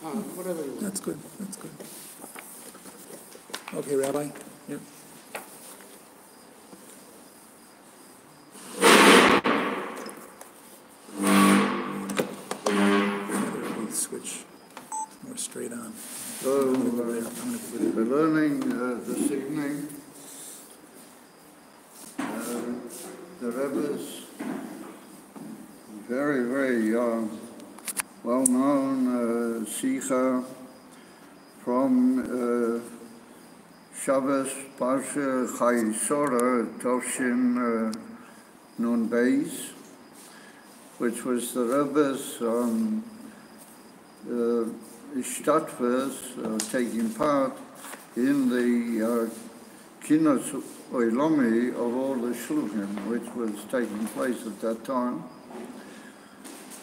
Whatever you want. That's good. That's good. Okay, Rabbi. Yep. Switch more straight on. So, we're learning this evening the Rebbe's very, very well-known Sikha from Shabbos Parshas Chayei Sara Toshin Nun Beis, which was the Rebbe's Ishtatfus, taking part in the Kinos Oilami of all the Shluchim, which was taking place at that time.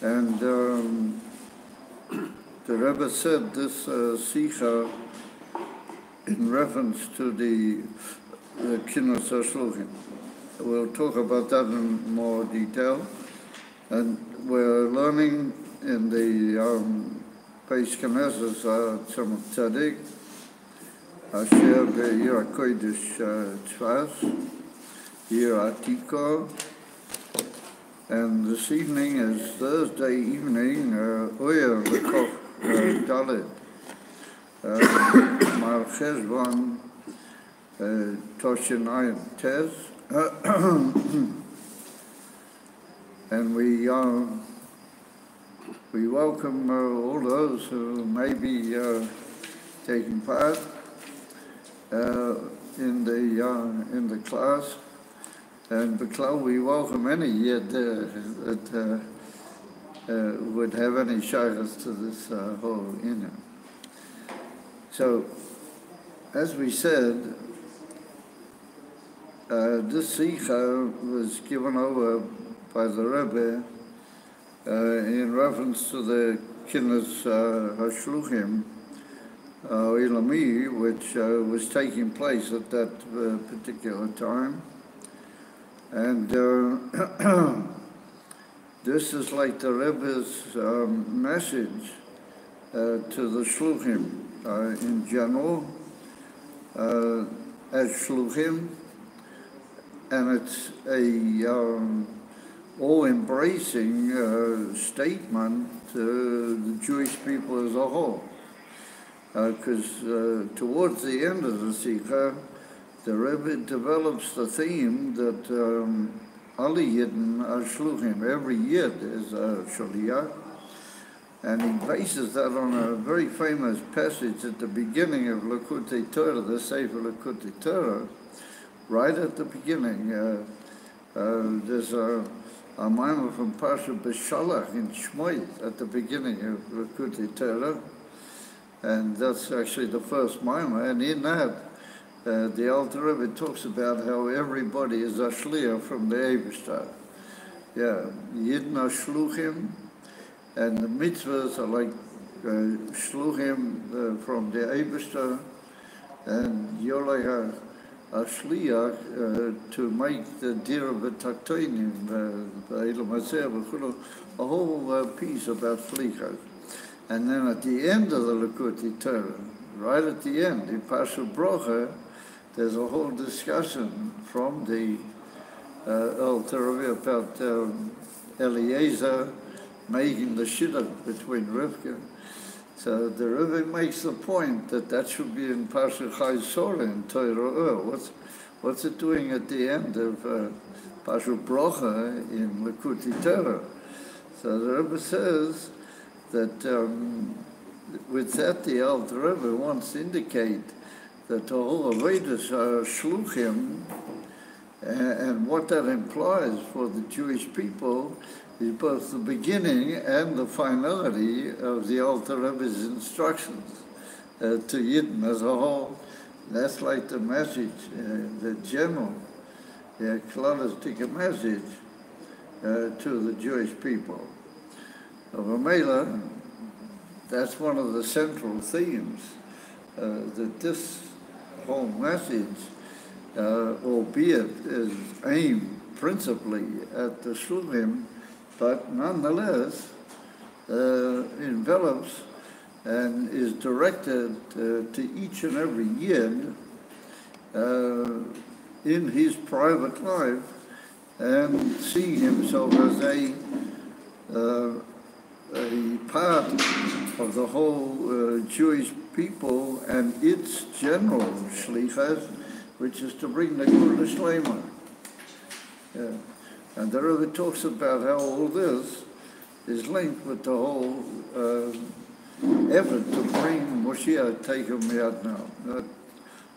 And the Rebbe said this Sikha in reference to the Kinos Shluchim. We'll talk about that in more detail. And we're learning in the Beis Knesses Chabad Tsfat, Asher be'ir HaKodesh Tzfat, Ir Atiko, and this evening is Thursday evening, Oyer L'Koch Dalet, Mar Cheshvan Toshin Ayin Tez, and we welcome all those who may be taking part in the class, and B'klal we welcome any yet that would have any shaykhs to this whole inyan. So, as we said, this Sikha was given over by the Rebbe in reference to the Kinos HaShluchim Ilami, which was taking place at that particular time. And this is like the Rebbe's message to the Shluchim in general, as Shluchim, and it's a all-embracing statement to the Jewish people as a whole. Because towards the end of the Sikha, the Rebbe develops the theme that Ali Yidden are Shluchim. Every Yid is a Shaliach. And he bases that on a very famous passage at the beginning of Likutei Torah, the Sefer Likutei Torah. Right at the beginning, there's a maimah from Parshas B'Shalach in Shmoy at the beginning of Likutei Torah, and that's actually the first maimah. And in that, the Alter Rebbe talks about how everybody is a shliach from the Eibishter. Yeah, Yidden are shluchim, and the mitzvahs are like shluchim from the Eibishter, and you're like a shliach to make the dira b'taktoinim, a whole piece about shliach. And then at the end of the Likutei Torah, right at the end, in Parshas Brocha, there's a whole discussion from the Alter Rebbe about Eliezer making the shidduch between Rivka. So the Rebbe makes the point that that should be in Parshas Chayei Sara in Torah. What's it doing at the end of Parshas Brocha in Likutei Torah? So the Rebbe says that with that the Alter Rebbe wants to indicate that the whole Vedas are shluchim, and what that implies for the Jewish people is both the beginning and the finality of the Alter Rebbe's instructions to Yidden as a whole. That's like the message, the general, Klalastic message to the Jewish people. Of Amela, that's one of the central themes, that this whole message, albeit is aimed principally at the Shluchim, but nonetheless envelops and is directed to each and every Yid in his private life, and seeing himself as a part of the whole Jewish people and its general shlichus, which is to bring the Gula Shlema. Yeah. And the Rebbe talks about how all this is linked with the whole effort to bring Moshiach Tekel Miyad now.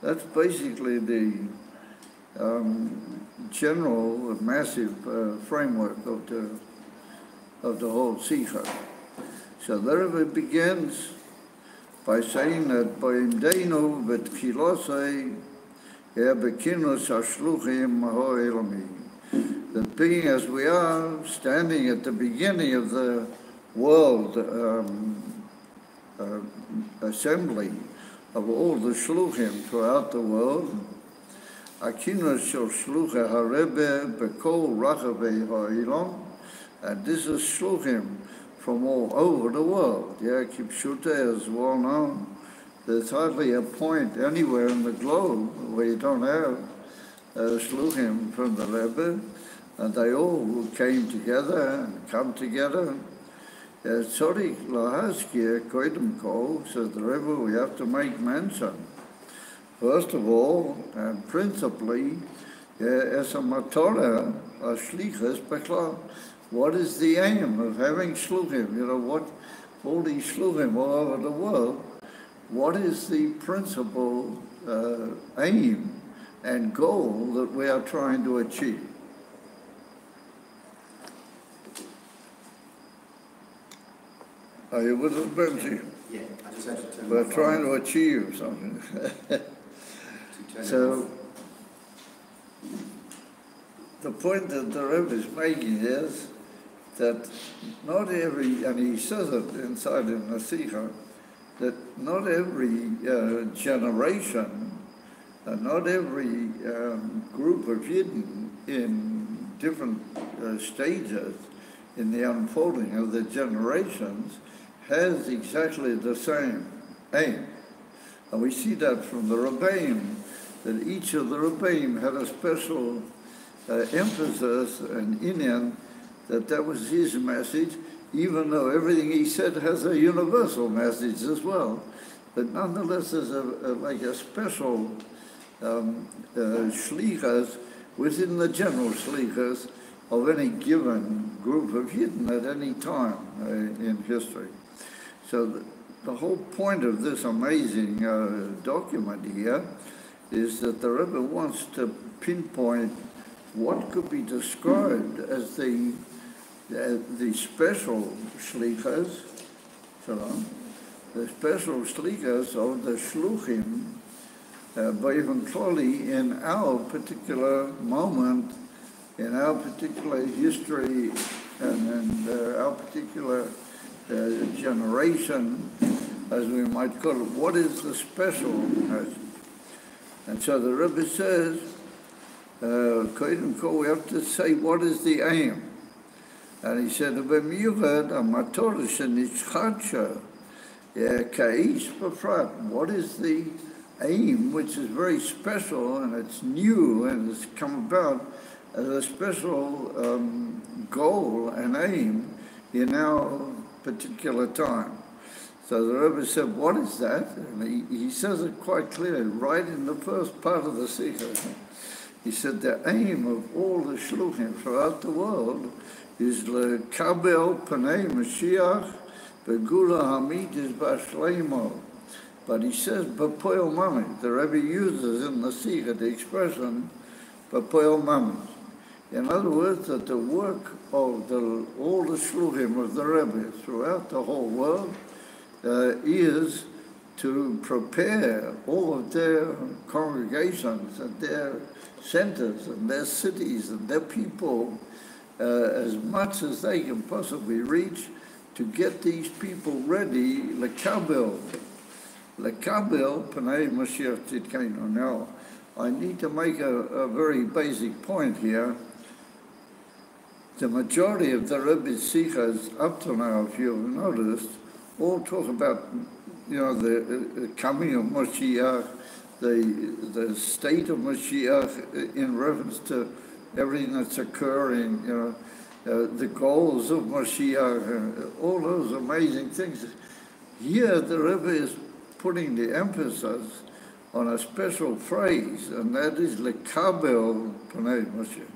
That's basically the general, massive framework of the whole Sikha. So the Rebbe begins by saying that Ba'imdeinu v'tchilosei bekinus hashluchim ha'elami. That being as we are, standing at the beginning of the world assembly of all the shluchim throughout the world, Akinus shel shlucha harebe bekol rachavei ha'ilom, and this is shluchim from all over the world. Yeah, Kipshute is well known. There's hardly a point anywhere in the globe where you don't have shluchim from the Rebbe, and they all came together and come together. Tzorich lahazkir koidem kol, says the Rebbe, we have to make mention. First of all, and principally, as a matorah, a shlichus beklal. What is the aim of having shluchim? You know, what, all these shluchim all over the world, what is the principal aim and goal that we are trying to achieve? Are you with us, Benji? Yeah, I just had to turn We're my trying phone to achieve something. to turn it So, off. the point that the Rebbe is making is that not every, and he says it inside in the Sikha, that not every generation, not every group of Yidden in different stages in the unfolding of the generations has exactly the same aim. And we see that from the Rebbeim, that each of the Rebbeim had a special emphasis and inyan, that was his message, even though everything he said has a universal message as well. But nonetheless, there's like a special shlichus within the general shlichus of any given group of Yidden at any time in history. So the whole point of this amazing document here is that the Rebbe wants to pinpoint what could be described as the special shlichus, the special shlichus of the shluchim, but even clearly in our particular moment, in our particular history, and our particular generation, as we might call it, what is the special message? And so the Rebbe says, we have to say what is the aim. And he said, what is the aim, which is very special, and it's new, and it's come about as a special goal and aim in our particular time. So the Rebbe said, what is that? And he says it quite clearly, right in the first part of the Sikha. He said the aim of all the shluchim throughout the world is lekabel panei Mashiach begula hamid is bashleimo. But he says b'poel mamid. The Rebbe uses in the Sikha the expression b'poel mamid. In other words, that the work of all the shluchim of the Rebbe throughout the whole world is to prepare all of their congregations and their centers and their cities and their people as much as they can possibly reach to get these people ready, lekabel panei Mashiach tzidkenu. Now, I need to make a very basic point here. The majority of the Rebbe's Sikhas up to now, if you've noticed, all talk about, the coming of Mashiach, the state of Mashiach in reference to everything that's occurring, the goals of Mashiach, all those amazing things. Here the Rebbe is putting the emphasis on a special phrase, and that is lekabel pnei Mashiach.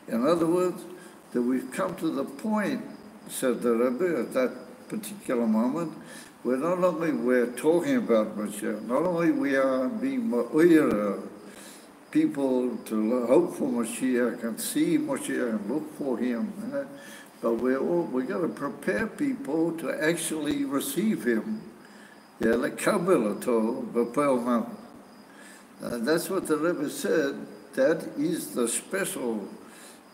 In other words, that we've come to the point, said the Rebbe, at that particular moment, where not only we're talking about Mashiach, not only we are being ma'ir, people to hope for Mashiach and see Mashiach and look for him, but we got to prepare people to actually receive him. Lekabel ato b'pel mam. That's what the Rebbe said. That is the special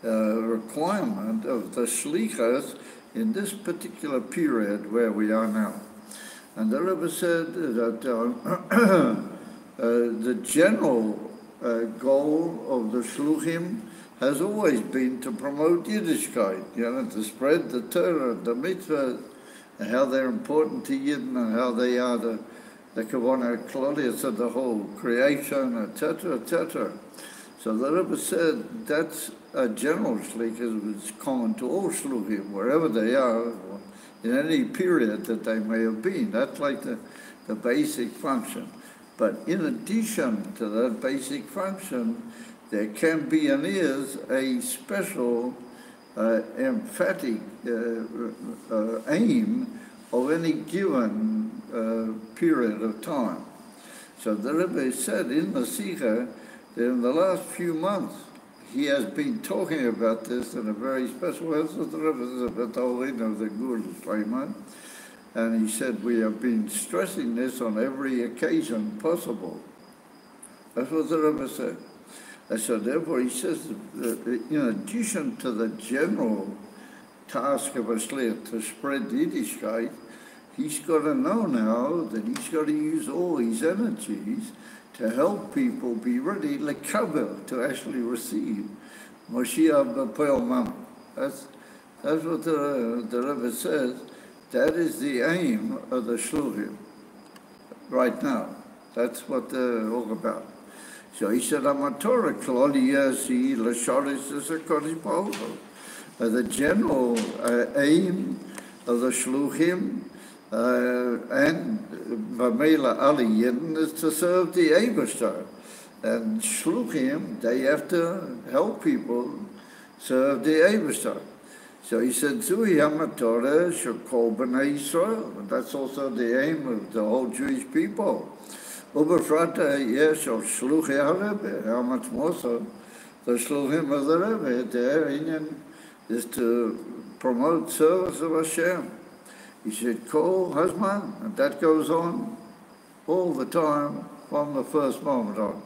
requirement of the shlichus in this particular period where we are now. And the Rebbe said that the general goal of the shluchim has always been to promote Yiddishkeit, to spread the Torah, the mitzvah, and how they're important to Yidden and how they are the kavanah klolius of the whole creation, etc., etc. So the Rebbe said that's a general shlichus. It's common to all shluchim, wherever they are, in any period that they may have been. That's like the basic function. But in addition to that basic function, there can be and is a special emphatic aim of any given period of time. So the Rebbe said in the Sikha that in the last few months he has been talking about this in a very special way. That's what the Rebbe said, the whole of the Gul Shleiman. And he said we have been stressing this on every occasion possible. That's what the Rebbe said. And so therefore he says, in addition to the general task of a shliach to spread Yiddishkeit, he's got to know now that he's got to use all his energies to help people be ready, lekabel, to actually receive Mashiach b'pel mam. That's what the Rebbe says. That is the aim of the shluchim right now. That's what they're all about. So he said, "Amatora kloli yasi l'sharis is a kodesh b'oldo." The general aim of the shluchim and b'meila ali yidden is to serve the Eibashter. And shluchim, they have to help people serve the Eibashter. So he said, "Zui hamatora shekol b'nei Yisrael." That's also the aim of the whole Jewish people. Ubefrata yesh or shluchei haRebbe. How much more so? The shluchim of the Rebbe, their union is to promote service of Hashem. He said, "Kol hazman," and that goes on all the time from the first moment on.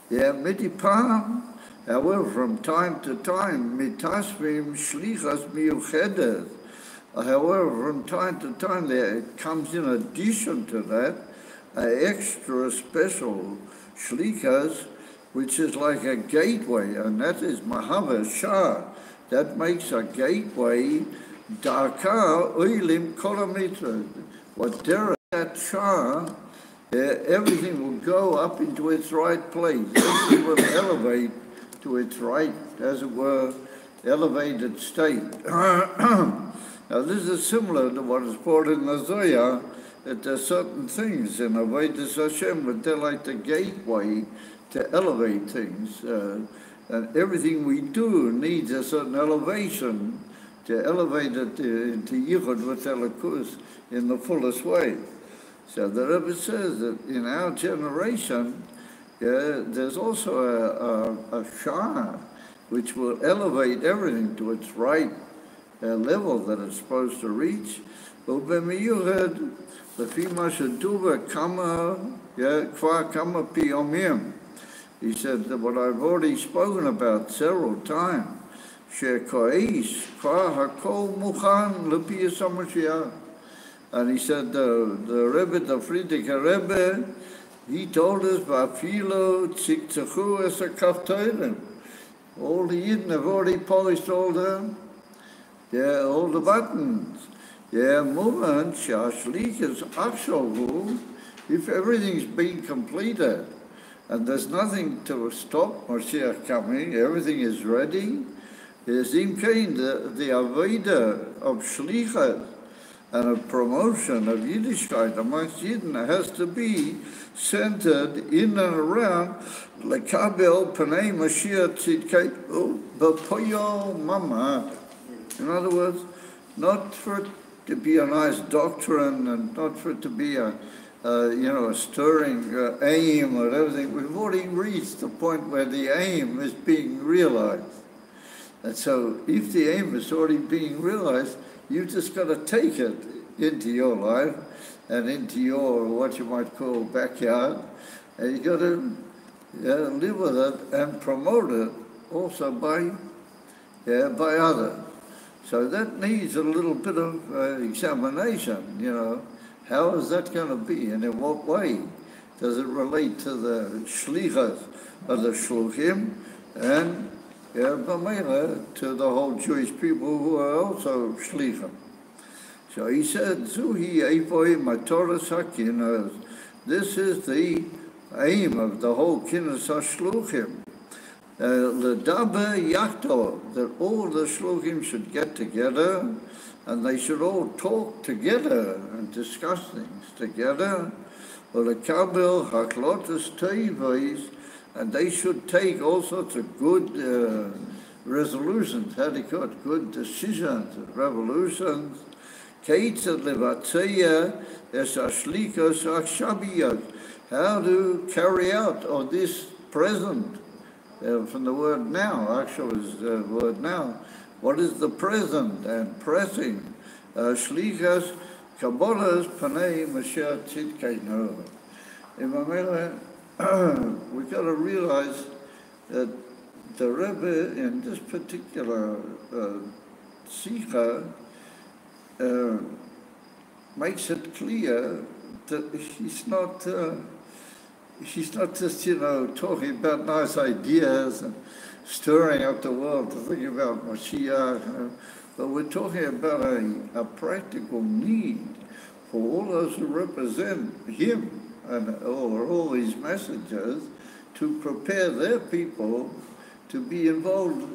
Yeah, midipam. However, from time to time, mitasvim shlichas miyuchedet. However, from time to time, there comes in addition to that an extra special shlichas, which is like a gateway, and that is mahava shah. That makes a gateway. Darka oilim kolamitra. Whatever that shah, everything will go up into its right place. Everything will elevate to its right, as it were, elevated state. Now this is similar to what is brought in the Zohar, that there are certain things in Avodas Hashem, but they're like the gateway to elevate things. And everything we do needs a certain elevation to elevate it into Yichud with Elokus in the fullest way. So the Rebbe says that in our generation, there's also a Shah which will elevate everything to its right level that it's supposed to reach. Ubemiyuhed lefima sheduva kama kvar kama piyomim. He said that what I've already spoken about several times. Shekoish kvar hakol muchan lepiyas hamashiach. And he said the Rebbe, the Friedrich Rebbe, he told us, "Vafilo tzikzachu es a kaftoirim." All the Yidden have already polished all the buttons. Yeah, moment, shashlik is akshavu, if everything's been completed and there's nothing to stop Mashiach coming, everything is ready, is imkain the Aveda of shlichut and a promotion of Yiddishkeit amongst Yidden has to be centered in and around lekabel panei Mashiach tzidkei b'poyo mama. In other words, not for it to be a nice doctrine and not for it to be a stirring aim or everything. We've already reached the point where the aim is being realized. And so if the aim is already being realized, you've just got to take it into your life and into your, what you might call, backyard. And you've got to live with it and promote it also by others. So that needs a little bit of examination, How is that going to be, and in what way does it relate to the shlichus of the shluchim, and b'meila to the whole Jewish people who are also shlichim? So he said, "Zuhi eipoi matoras hakinos." This is the aim of the whole kinos hashluchim. L'daber yachto, that all the shluchim should get together, and they should all talk together and discuss things together. L'kabel haklotas teivos, and they should take all sorts of good resolutions, good decisions, revolutions. Keitzad levatzeya es ashlikos achshabiyot, how to carry out on this present. From the word now, actually is the word now. What is the present and pressing? Shlichas kabolas panei Mashiach tzidkeinu. We've got to realize that the Rebbe in this particular sikha makes it clear that he's not just, talking about nice ideas and stirring up the world to think about Mashiach, but we're talking about a practical need for all those who represent him or all these messengers to prepare their people to be involved,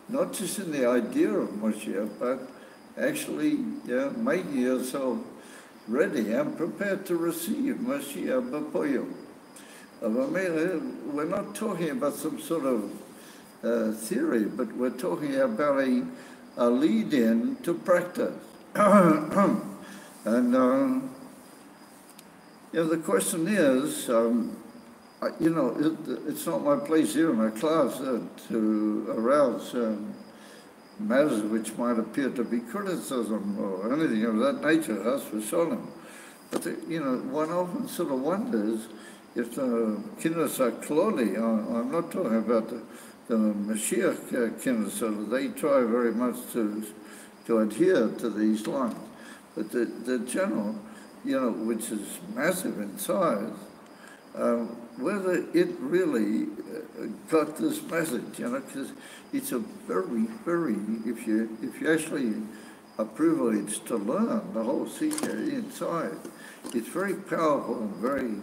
not just in the idea of Mashiach, but actually making yourself ready and prepared to receive Mashiach b'poyo. We're not talking about some sort of theory, but we're talking about a lead-in to practice. And the question is, it's not my place here in my class to arouse matters which might appear to be criticism or anything of that nature, as for Shalom. But, one often sort of wonders if the kinnos are kloli. I'm not talking about the Mashiach kinnos, they try very much to adhere to these lines. But the general, which is massive in size, whether it really got this message, because it's a very, very, if you actually are privileged to learn the whole Sikha inside, it's very powerful and very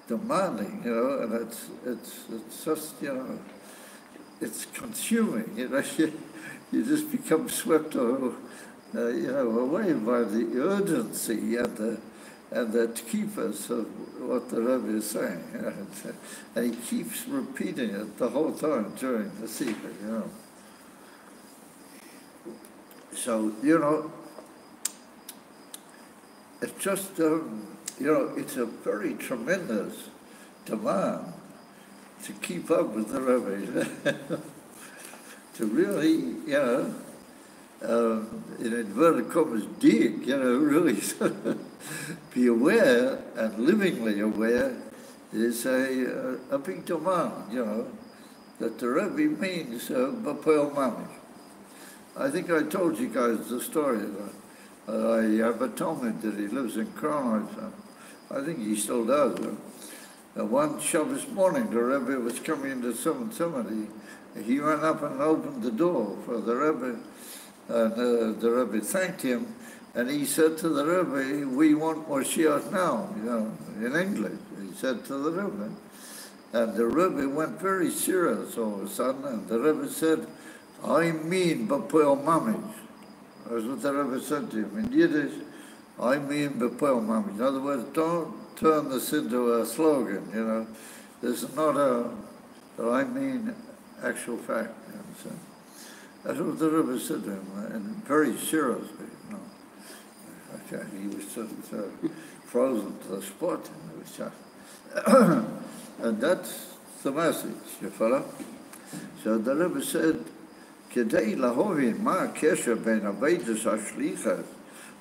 demanding, and it's just, it's consuming, you just become swept away by the urgency and the keepers of what the Rebbe is saying, and he keeps repeating it the whole time during the Sikha, So, it's just, it's a very tremendous demand to keep up with the Rebbe, to really, in inverted commas, dig, really be aware and livingly aware is a big demand, that the Rebbe means b'poel mamish. I think I told you guys the story I have a Talmud that he lives in Crown. I think he still does. One Shabbos morning, the Rebbe was coming into somebody. He ran up and opened the door for the Rebbe, and the Rebbe thanked him, And he said to the Rebbe, we want Moshiach now, in English. He said to the Rebbe. And the Rebbe went very serious all of a sudden, and the Rebbe said, I mean b'poel mamish. That's what the Rebbe said to him. In Yiddish, I mean b'poel mamish. In other words, don't turn this into a slogan, This is not I mean actual fact, you understand? That's what the Rebbe said to him, and very seriously, Okay, he was sort of frozen to the spot, and it was just... And that's the message, you follow? So the Rebbe said, כדי להבין מה הקשר בין אביידס השליחס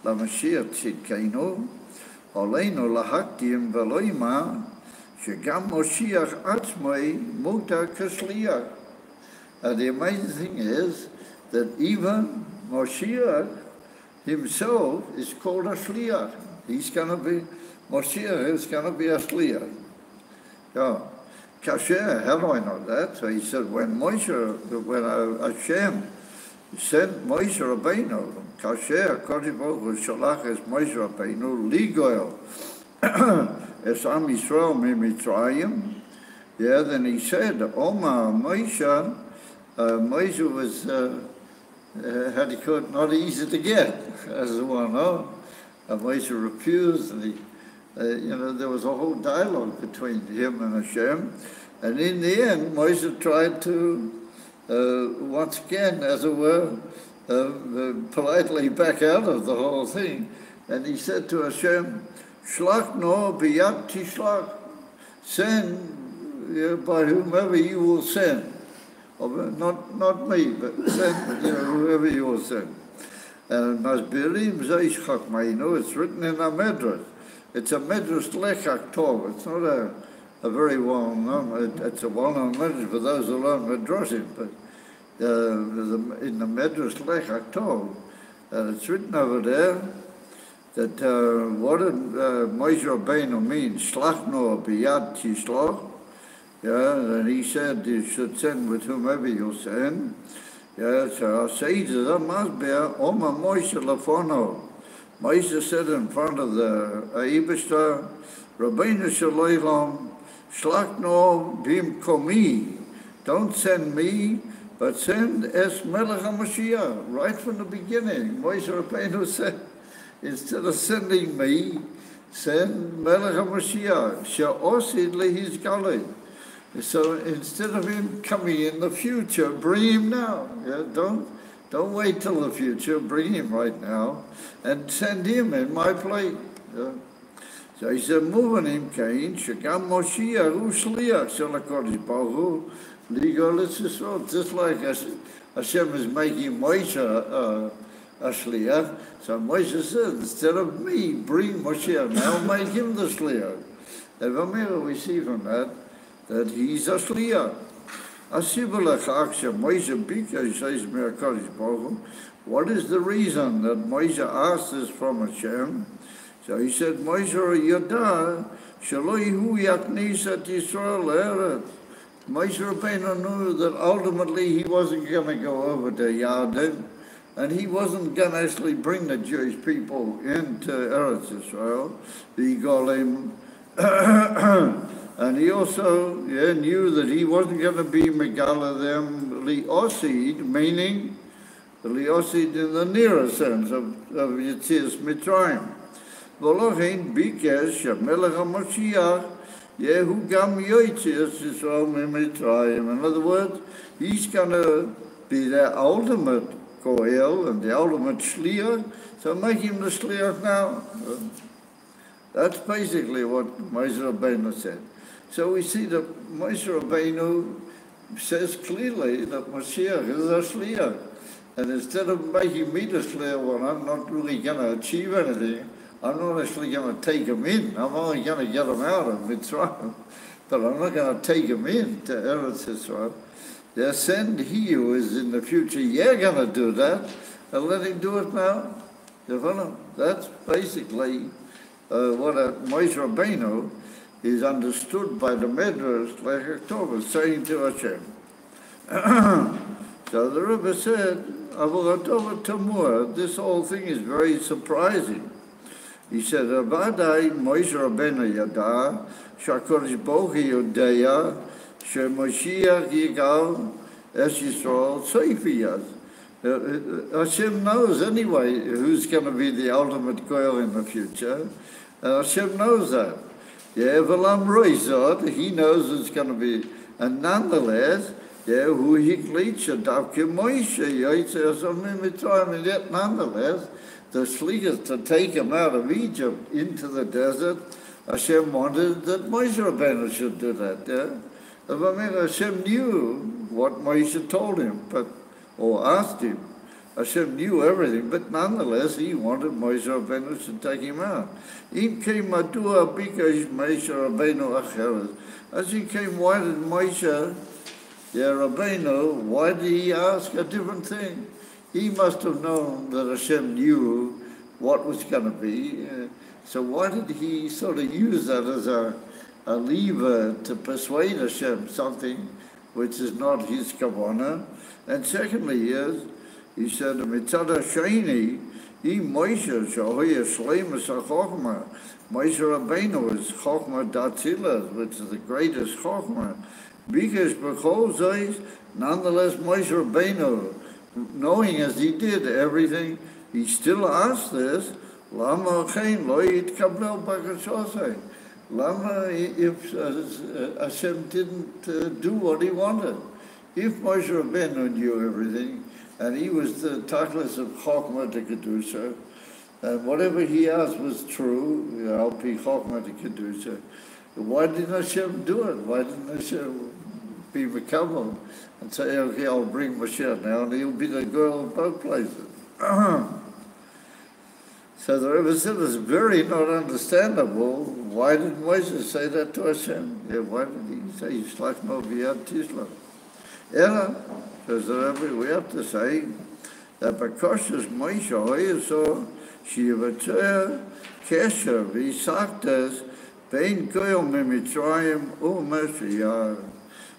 למשיח צדקנו, עלינו להקדים ולומר שגם משיח עצמו מותר כשליח. And the amazing thing is that even Moshiach himself is called a shliach. Moshiach is going to be a shliach. Yeah. Kasher, how do I know that? So he said, when Hashem sent Moshe Rabbeinu, Kasher, Kodesh Baruch Hu, Shalach es Moshe Rabbeinu, Ligoel, es Am Yisrael miMitzrayim. Yeah, then he said, Omar Moshe, Moshe was, had he could, not easy to get, as the one know. Moshe refused, and there was a whole dialogue between him and Hashem. And in the end, Moshe tried to, once again, as it were, politely back out of the whole thing. And he said to Hashem, Shlach no biyad tishlach, send by whomever you will send. Not me, but send whoever you will send. And Masbirim Zeish Chachmeinu, it's written in a Medrash. It's a Medrash Lechak Tov. It's not a very well-known, it's a well-known Medrash for those who learn Medrashim, but in the Medrash Lechak Tov, it's written over there that what did Moshe Rabbeinu mean? Shlach no biyad tishlach. Yeah, and he said you should send with whomever you send. Yeah, so I say to them, Masber, Oma Moshe Lafono. Moshe said in front of the Eibishter, Rabbeinu Shalom, Shlach no bim komi. Don't send me, but send es Melech HaMashiach. Right from the beginning, Moshe Rabbeinu said, instead of sending me, send Melech HaMashiach. She'osid lehis galei. So instead of him coming in the future, bring him now. Yeah, don't wait till the future. Bring him right now, and send him in my place. Yeah. So he said, "Muvanim kain shekam Moshiach hu shliach shel HaKadosh Baruch Hu ligol Yisrael." Just like Hashem is making Moshe a shliach, so Moshe said, instead of me, bring Moshiach now, make him the shliach. And we see from that he's a shliach. What is the reason that Moshe asked this from Hashem? So he said, Moshe Yada, Shelo Yehu Yaknis et Yisrael Eretz. Moshe Rabbeinu knew that ultimately he wasn't going to go over to Yarden, and he wasn't going to actually bring the Jewish people into Eretz Yisrael, the Golem. And he also knew that he wasn't going to be Megala them Liosid, meaning the Liosid in the nearer sense of Yetzias Mitzrayim. V'lochein bikesh shemelech HaMashiach yehu gam Yetzias Yisrael miMitzrayim. In other words, he's going to be the ultimate Koel and the ultimate Shliach, so make him the Shliach now. That's basically what Moshe Rabbeinu said. So we see that Moshe Rabbeinu says clearly that Mashiach is a shliach. And instead of making me the shliach, well, I'm not really going to achieve anything. I'm not actually going to take him in. I'm only going to get him out of Mitzrayim. But I'm not going to take him in to Eretz Yisrael. Yeah, send he who is in the future. You're going to do that. And let him do it now. You follow? That's basically what Moshe Rabbeinu is understood by the Medrash like October, saying to Hashem. So the Rebbe said, "Avogatova Tamur, this whole thing is very surprising." He said, "Avadai Moshe Rabbeinu yada, shakorish bochi yodeya, sheMoshiach yigal es Yisrael tzofiyaz." Hashem knows anyway who's going to be the ultimate goyal in the future. Hashem knows that. Yeah, V'lam roizod, he knows it's going to be. And nonetheless, yeah, who hiklitcha davke Moshe yoytze asomim mitzrayim, and yet nonetheless, the shlichus to take him out of Egypt into the desert, Hashem wanted that Moshe Rabbeinu should do that. Yeah, I mean, Hashem knew what Moshe told him, or asked him. Hashem knew everything, but nonetheless, he wanted Moshe Rabbeinu to take him out. Im came madua bikash Moshe Rabbeinu acheres. As he came, why did Moshe, Rabbeinu, why did he ask a different thing? He must have known that Hashem knew what was going to be. So why did he sort of use that as a lever to persuade Hashem something which is not his kavanah? And secondly, he said, "Mitzad Sheni, he Moshe shahoya shleimus hachochma." Moshe Rabbeinu is chochma datzilas, which is the greatest chochma. Because b'chol zois, nonetheless, Moshe Rabbeinu, knowing as he did everything, he still asked this. Lama chen lo yitkabel bakashosei. Lama, if Hashem didn't do what he wanted. If Moshe Rabbeinu knew everything, and he was the tachlis of Chokmah to Kedusha, and whatever he asked was true, Al Pi Chokmah to Kedusha, why didn't Hashem do it? Why didn't Hashem be Mekabel and say, okay, I'll bring Mashiach now, and he'll be the girl of both places? So the Rebbe said it's very not understandable. Why did Moses say that to Hashem? Yeah, why did he say, Yishlach no b'yad tishlach? Ella, says the Rebbe, we have to say that Parshas Moshe Hoyeso Shivatzeh Kesher V'Yisachtes Bein Goyel Mimitzrayim u'Mashiach.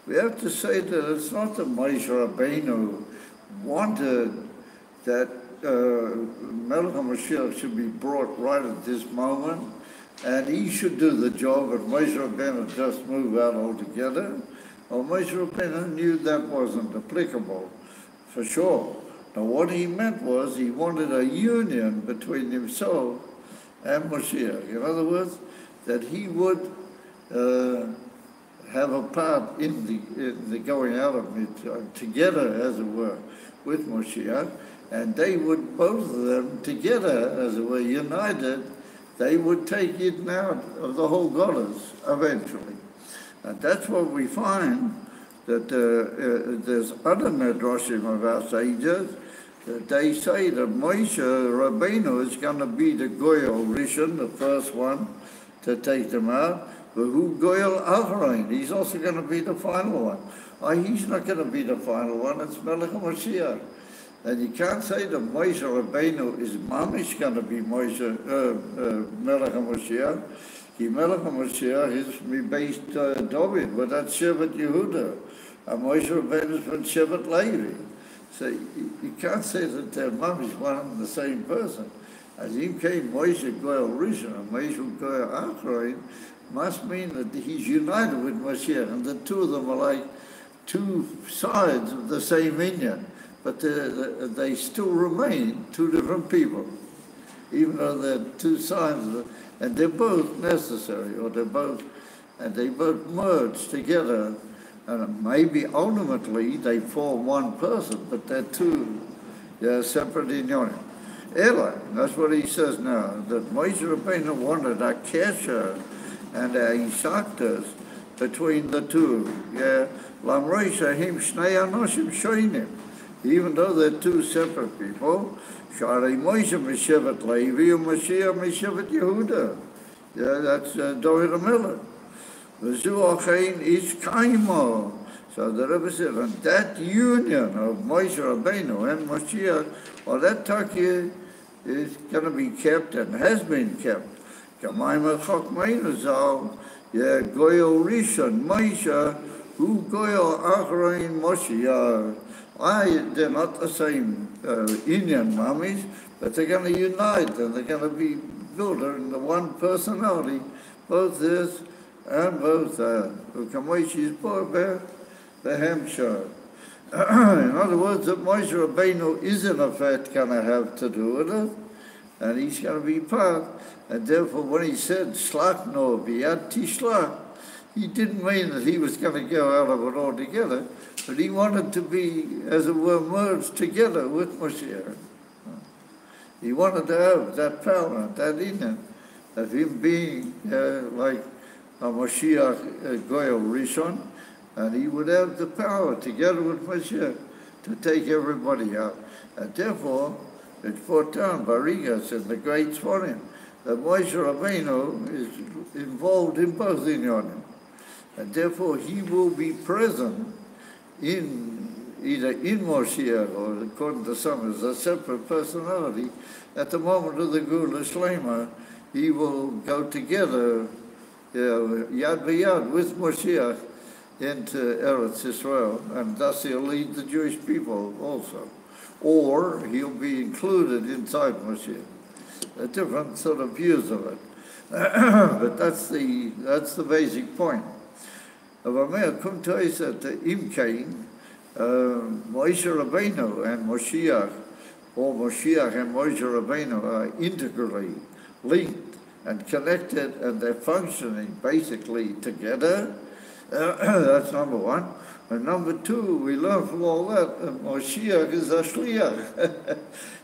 We have to say that it's not that Moshe Rabbeinu wanted that Melech HaMashiach should be brought right at this moment, and he should do the job, and Moshe Rabbeinu just move out altogether. Well, Moshe Rabbeinu knew that wasn't applicable, for sure. Now, what he meant was he wanted a union between himself and Mashiach. In other words, that he would have a part in the going out of it together, as it were, with Mashiach, and they would, both of them together, as it were, united, they would take it out of the whole Goddess eventually. And that's what we find, that there's other medrashim of our sages, that they say that Moshe Rabbeinu is going to be the Goyal Rishon, the first one to take them out, but who Goyal Acharon, he's also going to be the final one. Oh, he's not going to be the final one, it's Melech HaMashiach. And you can't say that Moshe Rabbeinu is mamish going to be Melech HaMashiach. Melech HaMashiach is based David, but that's Shevet Yehuda. And Moshe Rabbeinu is from Shevet Levi. So you can't say that they're mamish one and the same person. As him came Moshe Goyal Rishon and Moshe Goyal Acharon, must mean that he's united with Mashiach, and the two of them are like two sides of the same inyan. But they still remain two different people, even though they're two sides of it, and they're both necessary, or they both merge together, and maybe ultimately they form one person, but they're two, they're separate inyanim. Eli, that's what he says now, that Moshe Rabbeinu wanted a kesher and a isaktas between the two. Yeah, lamroi shahim shnei anoshim shoinim. Even though they're two separate people, Sara Moshe Meshevet Levi and Mashiach Meshevet Yehuda. Yeah, that's David HaMelech. V'zu achein ish kaimo. So the Rebbe said, and that union of Moshe Rabbeinu and Mashiach, well, that taki is going to be kept and has been kept. Kamayim Chokmeinu Zal, yeah, Goyal Rishon Moshe, who Goyal Acharon Mashiach. They're not the same Indian mummies, but they're going to unite and they're going to be built in the one personality, both this and both that. The Hampshire. In other words, that Moshe Rabbeinu is in effect going to have to do with it, and he's going to be part. And therefore, when he said, Shlach no biyad tishlach, he didn't mean that he was going to go out of it altogether, but he wanted to be, as it were, merged together with Moshiach. He wanted to have that power, that in him, of him being like a Moshiach Goyal Rishon, and he would have the power, together with Moshiach, to take everybody out. And therefore, it's brought down by Rigas in the great Sforim, that Moshe Rabbeinu is involved in both Inyanim. And therefore, he will be present in either in Moshiach or, according to some, as a separate personality. At the moment of the Gula Shlema, he will go together, yad b'yad, with Moshiach into Eretz Israel, and thus he'll lead the Jewish people also. Or he'll be included inside Moshiach. Different sort of views of it. But that's the basic point. Moshe Rabbeinu and Moshiach, or Moshiach and Moshe Rabbeinu are integrally linked and connected, and they're functioning basically together. That's number one. And number two, we learn from all that Moshiach is a shliach.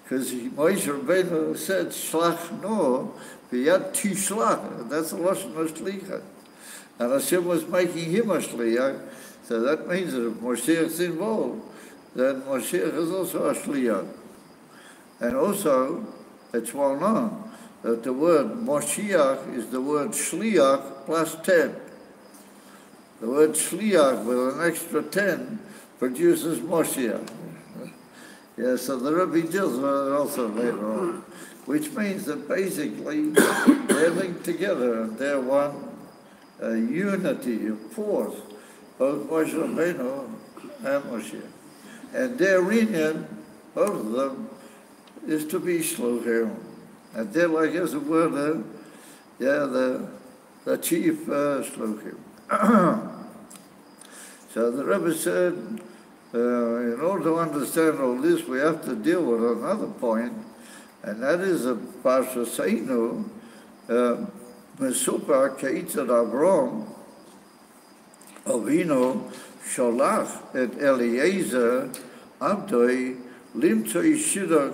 Because Moshe Rabbeinu said, Shlach no, b'yad tishlach. That's a lashon of shliach. And Hashem was making him a shliach. So that means that if Moshiach's involved, then Moshiach is also a shliach. And also, it's well known that the word Moshiach is the word shliach plus 10. The word shliach with an extra 10 produces Moshiach. Yeah, so the Rebbe deals with it also later on, which means that basically they're linked together and they're one unity of force, both Moshe Rabbeinu and Moshiach. And their union, both of them, is to be shluchim. And they're like, as it were, the chief shluchim. So the Rebbe said, in order to understand all this, we have to deal with another point, and that is a Parshas Mesupar Keitzad Avram Avinu Sholach et Eliezer Abdoi Limtzoi Shidach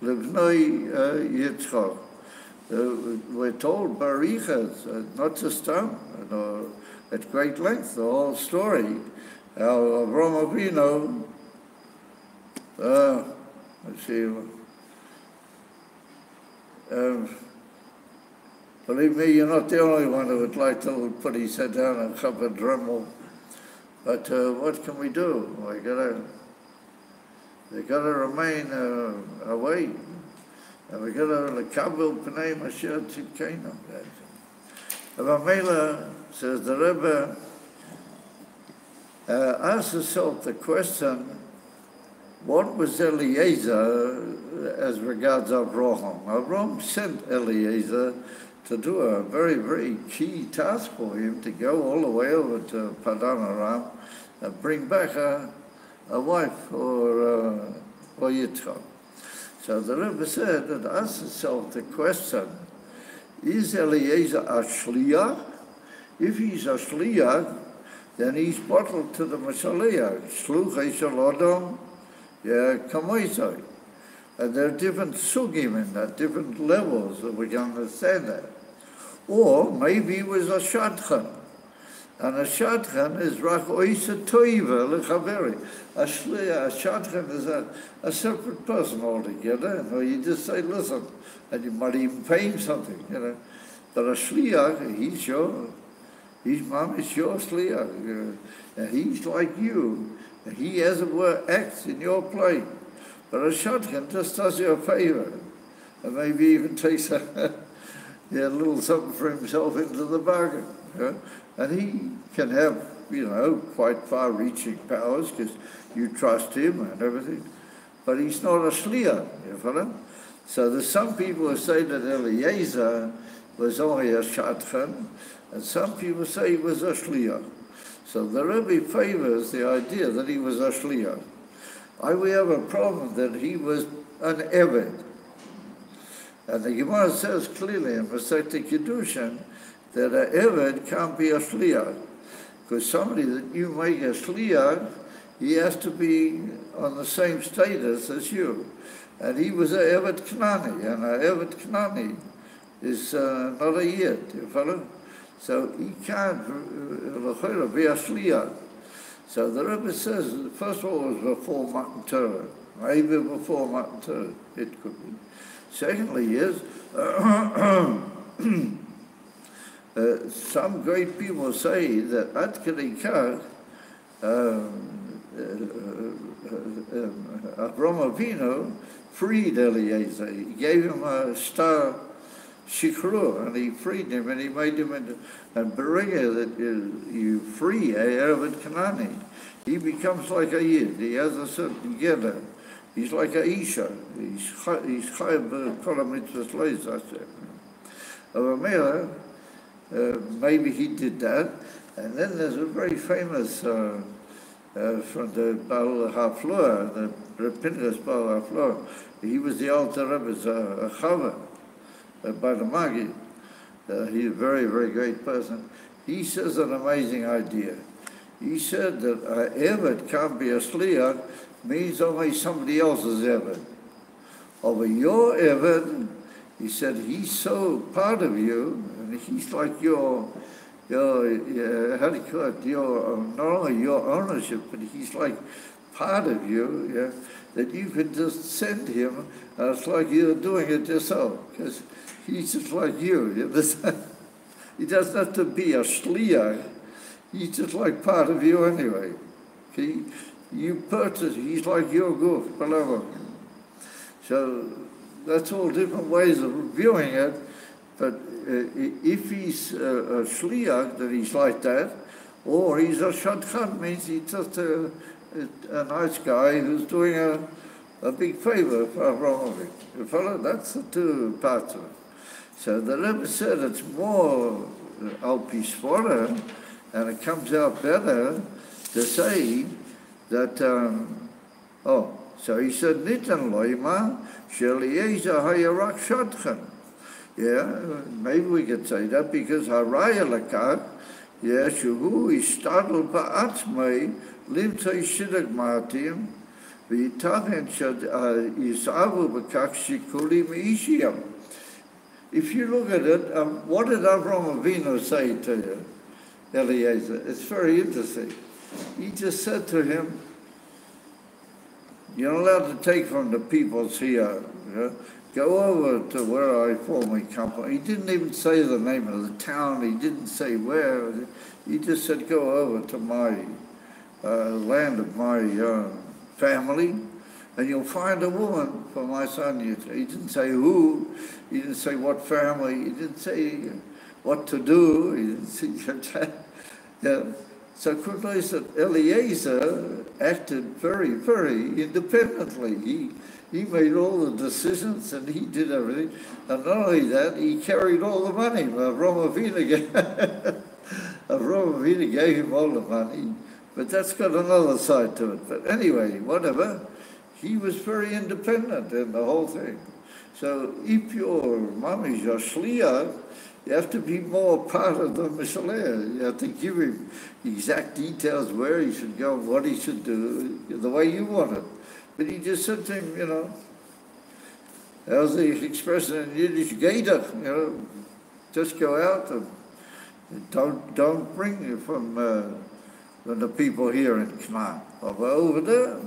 Livnoi Yitzchak. We're told Barichas, not just at great length, the whole story. How Avram Avinu, let's see, believe me, you're not the only one who would like to put his head down and cover Dremel. But what can we do? They gotta remain away. And we gotta lekabel pnei Mashiach tzidkenu. Avamela, says the Rebbe, ask yourself the question, what was Eliezer as regards Avraham? Avraham sent Eliezer to do a very, very key task for him, to go all the way over to Padan Aram and bring back a wife for Yitzchak. So the Rebbe said that ask yourself the question, is Eliezer a shliach? If he's a shliach, then he's bottled to the Messiah. Shluchei shel Adam, kamoisai. And there are different sugim in that, different levels that we can understand that. Or maybe he was a shadchan. And a shadchan is rak oisa toiva lechaveri. A shadchan is a separate person altogether. You just say, listen, and you might even pay him something, But a shliach, he's your shliach. And he's like you. And he, as it were, acts in your place. But a shadchan just does you a favor. And maybe even takes a he had a little something for himself into the bargain. And he can have, quite far-reaching powers because you trust him and everything. But he's not a shliach, you follow? So there's some people who say that Eliezer was only a shadchan, and some people say he was a shliach. So the Rebbe favors the idea that he was a shliach. We have a problem that he was an eved. And the Gemara says clearly in Masechet Kiddushin that an eved can't be a shliach. Because somebody that you make a shliach, he has to be on the same status as you. And he was an eved knani, and an eved knani is not a yid, you follow? So he can't be a shliach. So the Rebbe says, first of all, it was before Matan Torah. Maybe before Matan Torah, it could be. Secondly is, some great people say that Ad Kedei Kach, Avraham Avinu freed Eliezer. He gave him a star shikru, and he freed him, and he made him into a beringer that you free a Eved Kanani. He becomes like a yid. He has a certain gather. He's like a isha. He's chayav b'kol hamitzvos lo yisaseh. Maybe he did that. And then there's a very famous from the Baal HaFlor, the Pinchas Baal HaFlor. He was the Alter Rebbe's chava by the Magi. He's a very, very great person. He says an amazing idea. He said that Eved can't be a shliach means only somebody else's Eved. Over your Eved, he said, he's so part of you, and he's like your how do you call it, not only your ownership, but he's like part of you, that you could just send him, and it's like you're doing it yourself, because he's just like you understand? He doesn't have to be a shliach. He's just like part of you anyway. You purchase, he's like your goof, below. So that's all different ways of viewing it. But if he's a shliach, then he's like that, or he's a shadchan, means he's just a nice guy who's doing a big favor for Avraham. You follow? That's the two parts of it. So the Rebbe said it's more al pi svara, and it comes out better to say that, so he said, Nitan loima, Sheliezer hayarak shadchan. Yeah, maybe we could say that because haraya lakach, shuhu ishtadl ba'atzmei, limtzei shidduch ma'atim, v'yitachen shad yisavu b'kach shikulim ishiyam. If you look at it, what did Avraham Avinu say to Eliezer? It's very interesting. He just said to him, you're not allowed to take from the peoples here. Go over to where I formerly come from. He didn't even say the name of the town. He didn't say where. He just said, go over to my land of my family, and you'll find a woman for my son. He didn't say who. He didn't say what family. He didn't say what to do. He didn't say So quickly said Eliezer acted very, very independently. He made all the decisions and he did everything. And not only that, he carried all the money. Avraham Avinu gave him all the money. But that's got another side to it. But anyway, whatever. He was very independent in the whole thing. So if your mom is your shliach, you have to be more part of the Mishaleh. You have to give him exact details where he should go, what he should do, the way you want it. But he just said to him, how's the expression in Yiddish, Geidach, just go out and don't bring you from the people here in Canaan. Over there,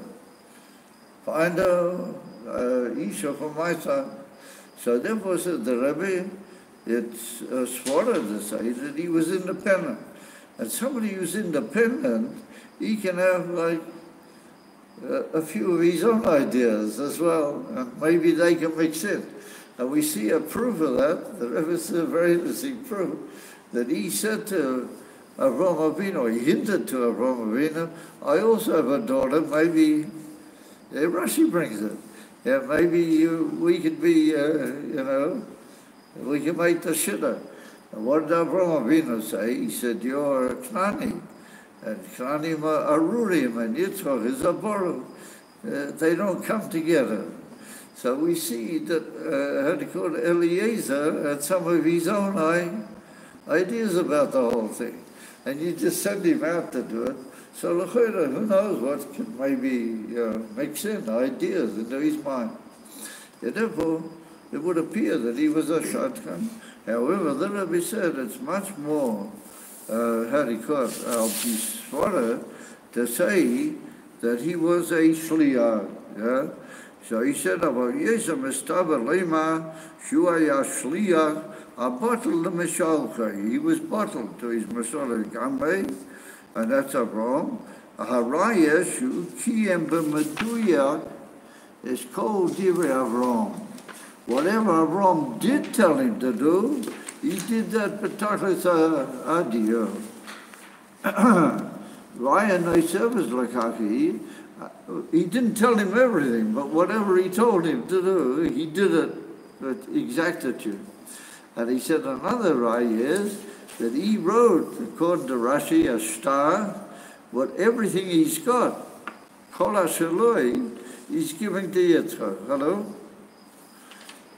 find a Isha for my son. So therefore said the Rebbe, it's swara to say that he was independent. And somebody who's independent, he can have like a few of his own ideas as well, and maybe they can mix in. And we see a proof of that. The Rebbe is a very interesting proof that he said to Avraham Avinu, he hinted to Avraham Avinu, I also have a daughter, maybe, Rashi brings it. Yeah, maybe we could be, we can make the shidduch. And what did Avraham Avinu say? He said, you're a Knani. And Knanim are Arurim, and Yitzchak is a Boru. They don't come together. So we see that, how do you call it, Eliezer had some of his own ideas about the whole thing. And you just send him out to do it. So l'chayra, who knows what could maybe mix in ideas into his mind. And therefore, it would appear that he was a shadchan. However, the Rebbe said it's much more, how do you call it, Sara, to say that he was a shliach. Yeah? So he said about Yesa Mistaber Lema, Shuaya Shliach, a bottle the Mishalcha. He was bottled to his Masala Gambe, and that's Avraham. A Haraya Shu Kiyem B'Meduya is called Divrei Avraham. Whatever Avraham did tell him to do, he did that B'Tachlis Adiyah. Raya no service Lakaki. He didn't tell him everything, but whatever he told him to do, he did it with exactitude. And he said another rai is that he wrote, according to Rashi, a star, what everything he's got, Kol HaShaloi, he's giving to Yitzchak. Hello?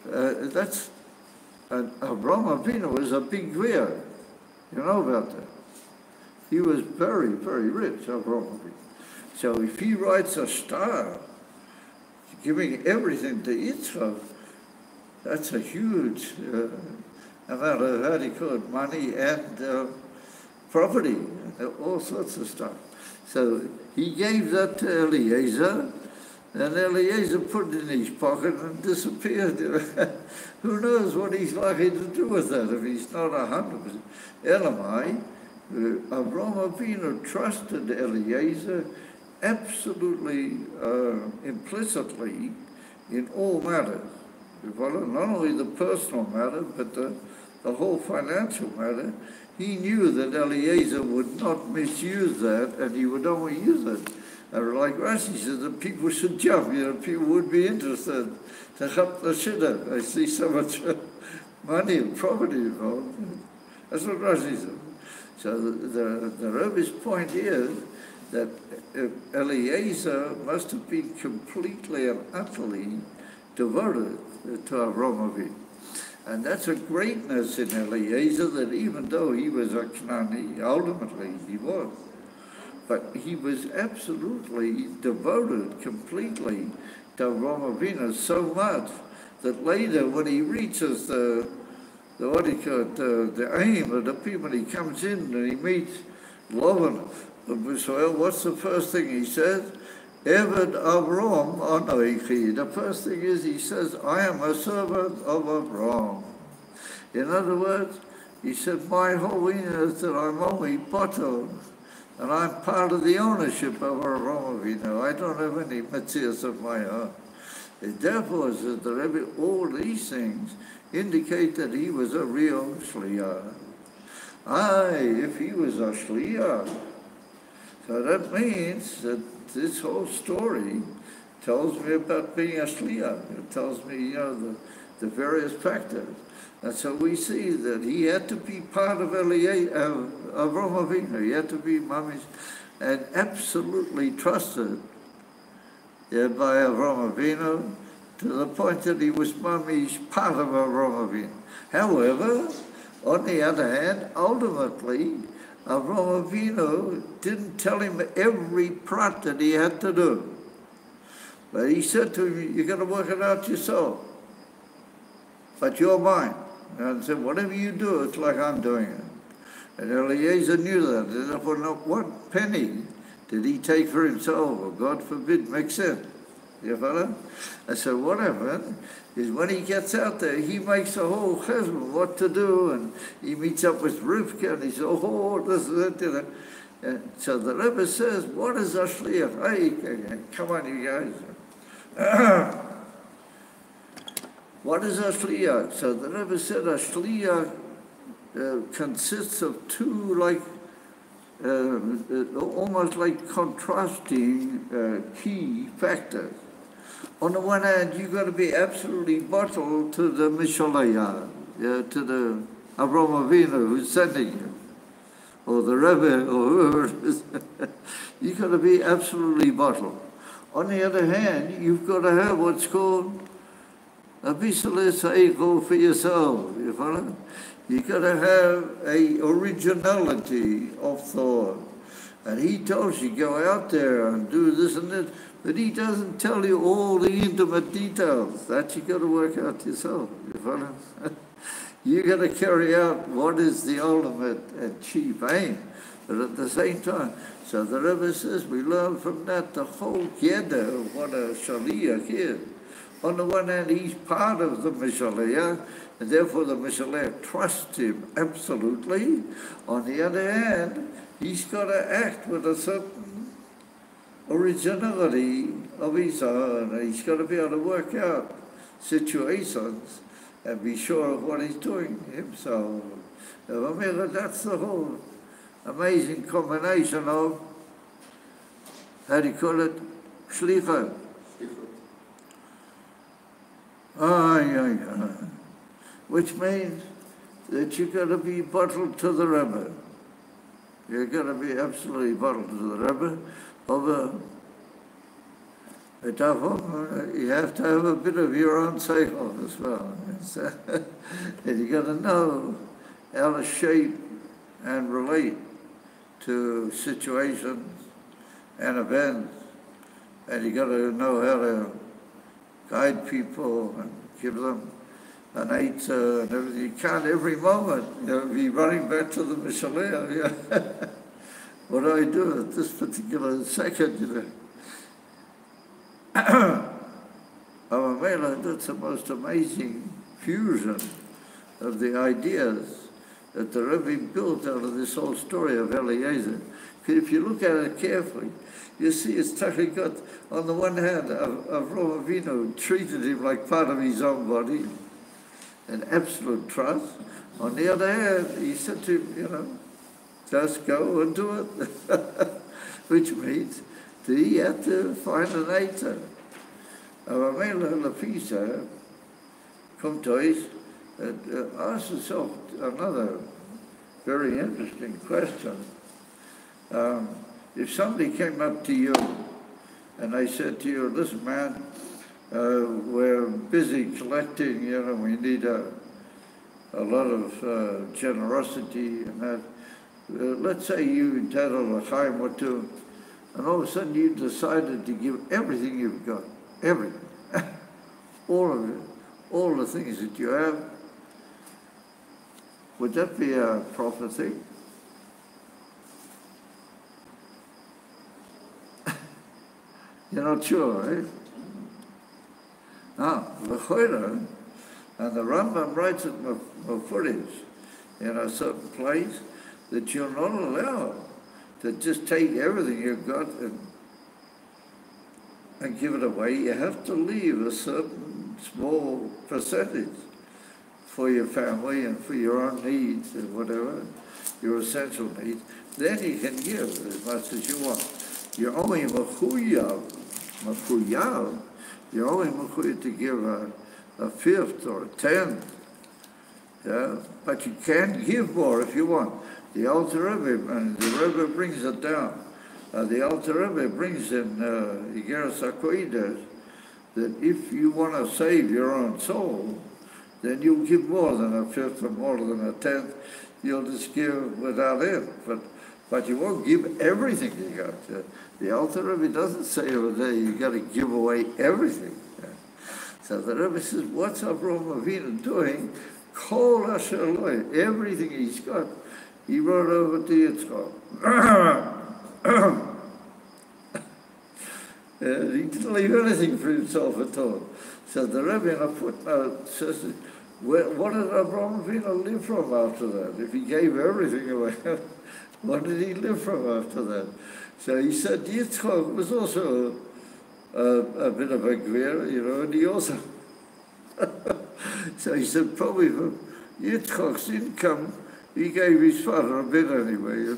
That's, Avraham Avinu was a big gvir. You know about that. He was very, very rich, Avraham Avinu. So if he writes a star, giving everything to Yitzchak, that's a huge amount of, how do you call it, money and property, all sorts of stuff. So he gave that to Eliezer, and Eliezer put it in his pocket and disappeared. Who knows what he's likely to do with that if he's not 100%. Elamai, Avraham Avinu trusted Eliezer absolutely implicitly in all matters. Not only the personal matter, but the whole financial matter. He knew that Eliezer would not misuse that, and he would only use it. And like Rashi says, that people should jump, people would be interested to help the shidduch. I see so much money and property involved. That's what Rashi says. So the Rebbe's point is that Eliezer must have been completely and utterly devoted to Avraham Avinu. And that's a greatness in Eliezer, that even though he was a Knani, ultimately he was, but he was absolutely devoted completely to Avraham Avinu, so much that later when he reaches the aim of the people, he comes in and he meets Lavan, what's the first thing he says? Eved Avram Anoichi. The first thing is he says, I am a servant of Avram. In other words, he said, my holiness is that I'm only bottled, and I'm part of the ownership of Avram Avinu. I don't have any metzias of my own. It therefore says the Rebbe, all these things indicate that he was a real shliach. If he was a shliach, so that means that this whole story tells me about being a shliach. It tells me, the various factors. And so we see that he had to be part of Avraham Avinu. He had to be mamish and absolutely trusted by Avraham Avinu to the point that he was mamish part of Avraham Avinu. However, on the other hand, ultimately, Avraham Avinu didn't tell him every prat that he had to do. But he said to him, you're going to work it out yourself. But you're mine. And said, whatever you do, it's like I'm doing it. And Eliezer knew that. And therefore, not one penny did he take for himself, or God forbid, make sense. You follow? And so what happened is when he gets out there, he makes a whole chesed what to do, and he meets up with Rivka, and he says, oh, this is it. And so the Rebbe says, what is a shliach? Hey, come on, you guys. What is a shliach? So the Rebbe said a shliach consists of two almost like contrasting key factors. On the one hand, you've got to be absolutely bottled to the Mishalaya, to the Avraham Avinu who's sending you, or the Rebbe, or whoever it is. You've got to be absolutely bottled. On the other hand, you've got to have what's called a bisalis ha'ego for yourself, you follow? You've got to have a originality of thought. And he tells you, go out there and do this and that, but he doesn't tell you all the intimate details. That you got to work out yourself, you follow? You got to carry out what is the ultimate and chief aim, but at the same time. So the Rebbe says we learn from that the whole yeda of what a shaliach is. On the one hand, he's part of the Mishaleh, and therefore the Mishaleh trusts him absolutely. On the other hand, he's got to act with a certain originality of his own. He's got to be able to work out situations and be sure of what he's doing himself. That's the whole amazing combination of, how do you call it, shlichut. Which means that you've got to be bottled to the Rebbe. You've got to be absolutely bottled to the Rebbe. You have to have a bit of your own seichel as well. And you've got to know how to shape and relate to situations and events. And you've got to know how to guide people and give them an eitzah and everything. You can't every moment be running back to the Mishaleh. What do I do at this particular second? That's the most amazing fusion of the ideas that the Rebbe built out of this whole story of Eliezer. If you look at it carefully, you see it's got, on the one hand, Avraham Avinu treated him like part of his own body, an absolute trust. On the other hand, he said to him, just go and do it, which means that he had to find an eitzah. Ask yourself another very interesting question. If somebody came up to you and they said to you, listen man, we're busy collecting, we need a lot of generosity and that. Let's say you entitled a chaim or two, and all of a sudden you decided to give everything you've got, everything, all of it, all the things that you have. Would that be a prophecy? You're not sure, right? Now, the Chayei, and the Rambam writes it Mefurish in a certain place that you're not allowed to just take everything you've got and give it away. You have to leave a certain small percentage for your family and for your own needs and whatever, your essential needs. Then you can give as much as you want. You're only mechuyav, you're only mechuyav to give a fifth or a tenth, but you can give more if you want. The Alter Rebbe, and the Rebbe brings it down. The Alter Rebbe brings in Igeres HaKodesh that if you want to save your own soul, then you'll give more than a fifth or more than a tenth. You'll just give without it. But you won't give everything you got. The Alter Rebbe doesn't say over there you got to give away everything. So the Rebbe says, what's Avraham Avinu doing? Kol asher lo, everything he's got, he wrote over to Yitzchak. He didn't leave anything for himself at all. So the Rebbe in a footnote says, what did Avraham Avinu live from after that? If he gave everything away, what did he live from after that? So he said Yitzchak was also a bit of a gvir, and he also So he said, probably for Yitzchak's income, he gave his father a bit anyway.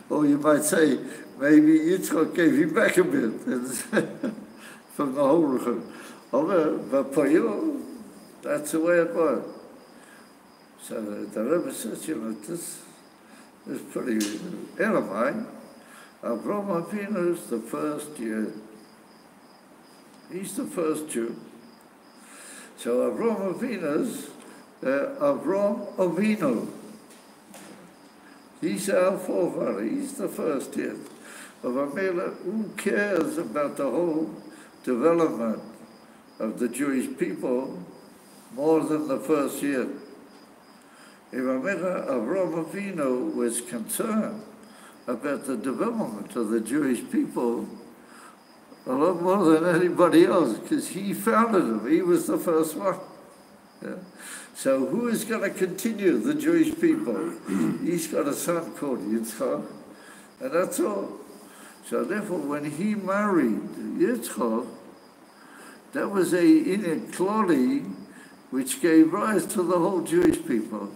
Or you might say, maybe Yitzchak gave him back a bit from the whole record. But for you, that's the way it was. So the Rebbe says, this is pretty Elamai. Avram Avinu is the first year. He's the first Jew. So Avram Avinu's Avram Avinu. He's our forefather. He's the first year. Who cares about the whole development of the Jewish people more than the first year? If Avram Avinu was concerned about the development of the Jewish people a lot more than anybody else, because he founded them. He was the first one. Yeah. So who is going to continue the Jewish people? He's got a son called Yitzchak, and that's all. So therefore, when he married Yitzchak, that was a inequality which gave rise to the whole Jewish people.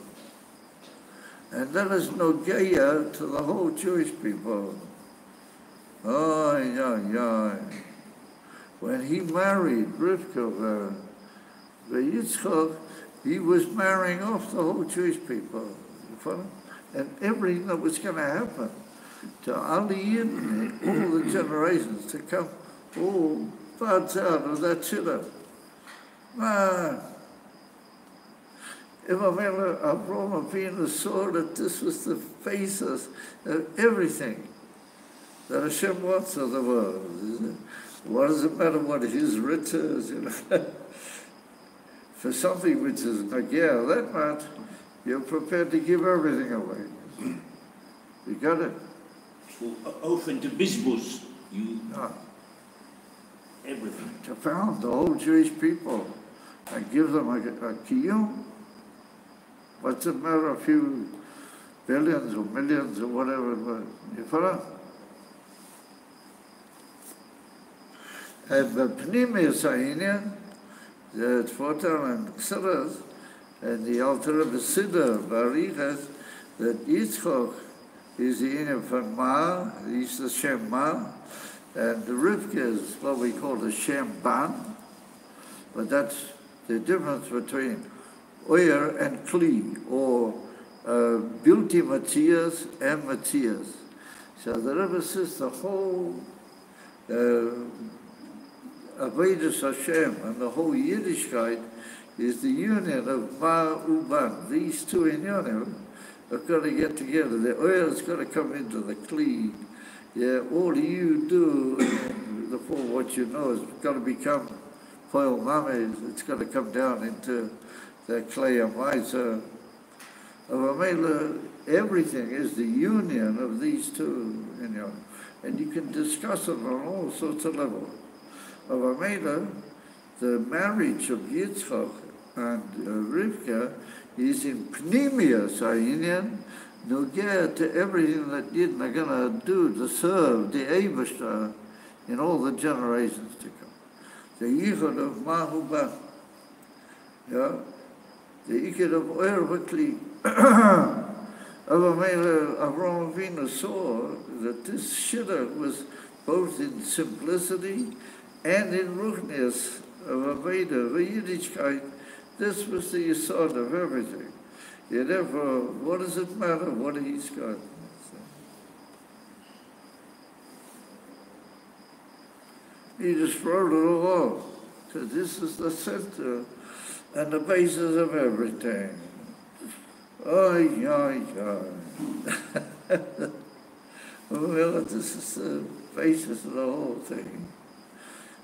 And that is nogeya to the whole Jewish people. When he married Rivka, Yitzchak, he was marrying off the whole Jewish people. You follow? And everything that was going to happen to Aliyim, all the generations to come, all buds out of that children. If Avraham Avinu saw that this was the basis of everything that Hashem wants of the world, what does it matter what his rich is, For something which is nagea that much, you're prepared to give everything away. You got it? Over the bizbus, everything. To found the whole Jewish people and give them a kiyum. What's it matter, a few billions or millions or whatever it was? You follow? And the Pnimius Ha'inyan, the Tfotar and Ksiras, and the Alter Rebbe Siddur, Barichas, that Yitzchak is the Inyan from Ma, he's the Shem Ma, and the Rivka is what we call the Shem Ban, but that's the difference between Oyer and Kli, or Bilti Matthias and Matthias. So the Rebbe says the whole Avodas Hashem and the whole Yiddishkeit is the union of Ma Uban. These two in union have got to get together. The oil has got to come into the Kli. Yeah, all you do, for what you know, has got to become Poil Mame. It's got to come down into the clay of Maisa. Everything is the union of these two, and you can discuss it on all sorts of levels. The marriage of Yitzchak and Rivka is in Pnimius Ha'inyan, nogea to everything that Yidden are going to do to serve the Eibishter in all the generations to come. The Yichud of Mahuba, the Yichud of Oyer V'Kli. Avraham Avinu saw that this Shidduch was both in simplicity and in Ruchnius of Aveda, Yiddishkeit. This was the yesod of everything. Yet therefore, what does it matter what he's got? He just wrote it all off. So this is the center and the basis of everything. Well, this is the basis of the whole thing.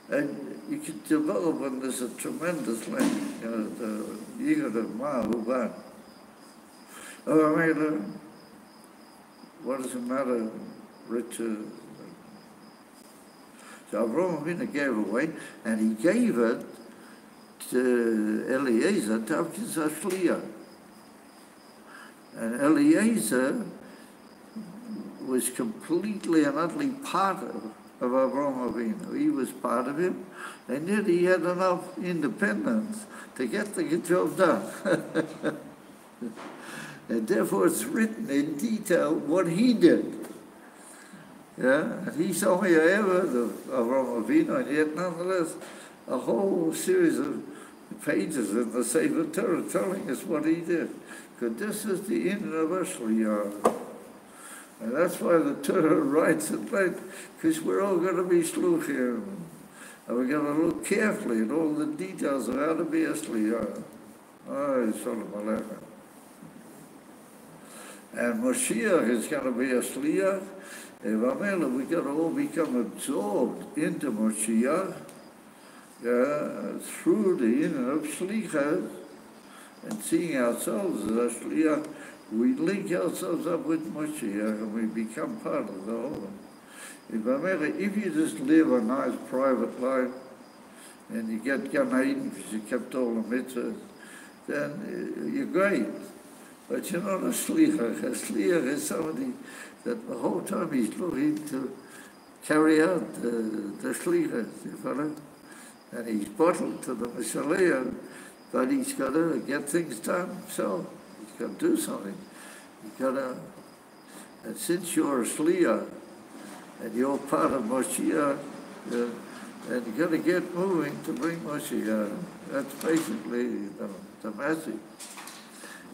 And you can develop on this a tremendous length, the Yichud of Ma'uban. What does it matter, riches? So Avraham Avinu gave away, and he gave it to Eliezer, Tavkis Ashliya. And Eliezer was completely and utterly part of of Avraham Avinu. He was part of him, and yet he had enough independence to get the job done. And therefore it's written in detail what he did. Yeah, and he's only a Eved of Avraham Avinu, and yet nonetheless a whole series of pages in the Sefer Torah telling us what he did. Because this is the end of Ashliyah. And that's why the Torah writes it late, because we're all going to be shluchim. And we're going to look carefully at all the details of how to be a Shliyah. Shalom Aleichem. And Moshiach is going to be a Shliyah. And we're going to all become absorbed into Moshiach through the inner of Shlichas, and seeing ourselves as a Shliach. We link ourselves up with Moshiach and we become part of the whole. If you just live a nice private life and you get Gan Eden because you kept all the mitzvahs, then you're great. But you're not a Shliach. A Shliach is somebody that the whole time he's looking to carry out the Shlichas, you follow? And he's bottled to the Messiah, but he's got to get things done himself. He's got to do something. He's got to, and since you're a Shliach, and you're part of Moshiach, and you've got to get moving to bring Moshiach. That's basically the message.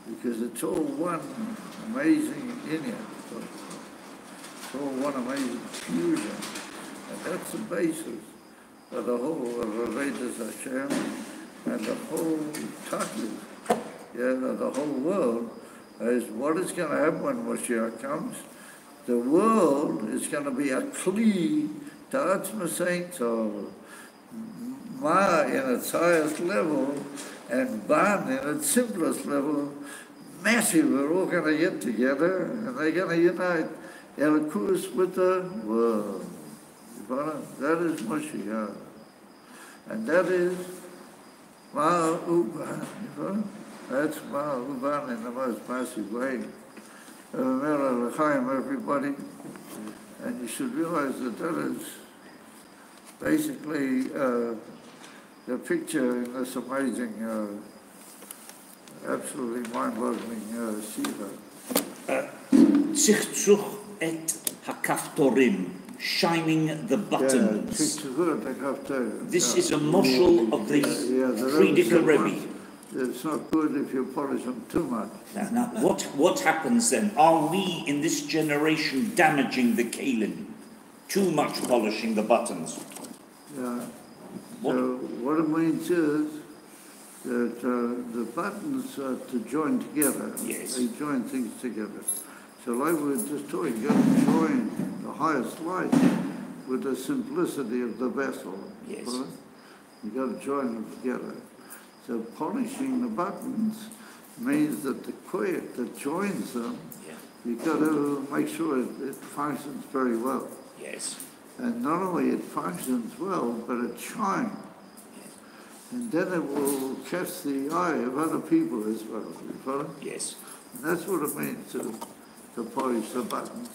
Because it's all one amazing union. It's all one amazing fusion. And that's the basis of the whole of Avodas Hashem and the whole Tachlis, the whole world, is what is going to happen when Moshiach comes. The world is going to be a kli to Atzma Saint, so Ma in its highest level and Ban in its simplest level, massive. We're all going to get together and they're going to unite Elikus with the world. That is Moshiach. And that is Ma Uban. That's Ma Uban in the most massive way. Everybody. And you should realize that that is basically the picture in this amazing, absolutely mind-boggling Sira. Tzich et hakaftorim, shining the buttons. This is a moshel of the Frierdiker Rebbe. It's not good if you polish them too much. Now, what happens then? Are we in this generation damaging the kalim? Too much polishing the buttons? Yeah. So what it means is that the buttons are to join together. Yes. They join things together. So like we were just talking, you got to join the highest light with the simplicity of the vessel. Yes. Right? You got to join them together. So polishing the buttons means that the quiet that joins them, you've got to make sure it functions very well. Yes. And not only it functions well, but it shines. Yes. And then it will catch the eye of other people as well. You follow? Yes. And that's what it means to polish the buttons,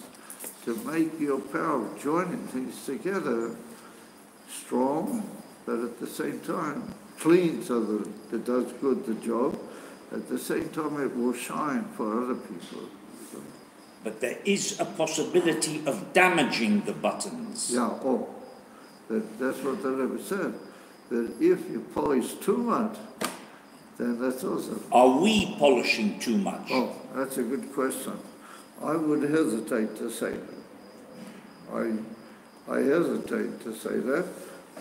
to make your power of joining things together strong, but at the same time clean so that it does good the job. At the same time, it will shine for other people. But there is a possibility of damaging the buttons. Yeah, that's what the Rebbe said. That if you polish too much, then that's also... Are we polishing too much? Oh, that's a good question. I would hesitate to say that. I hesitate to say that,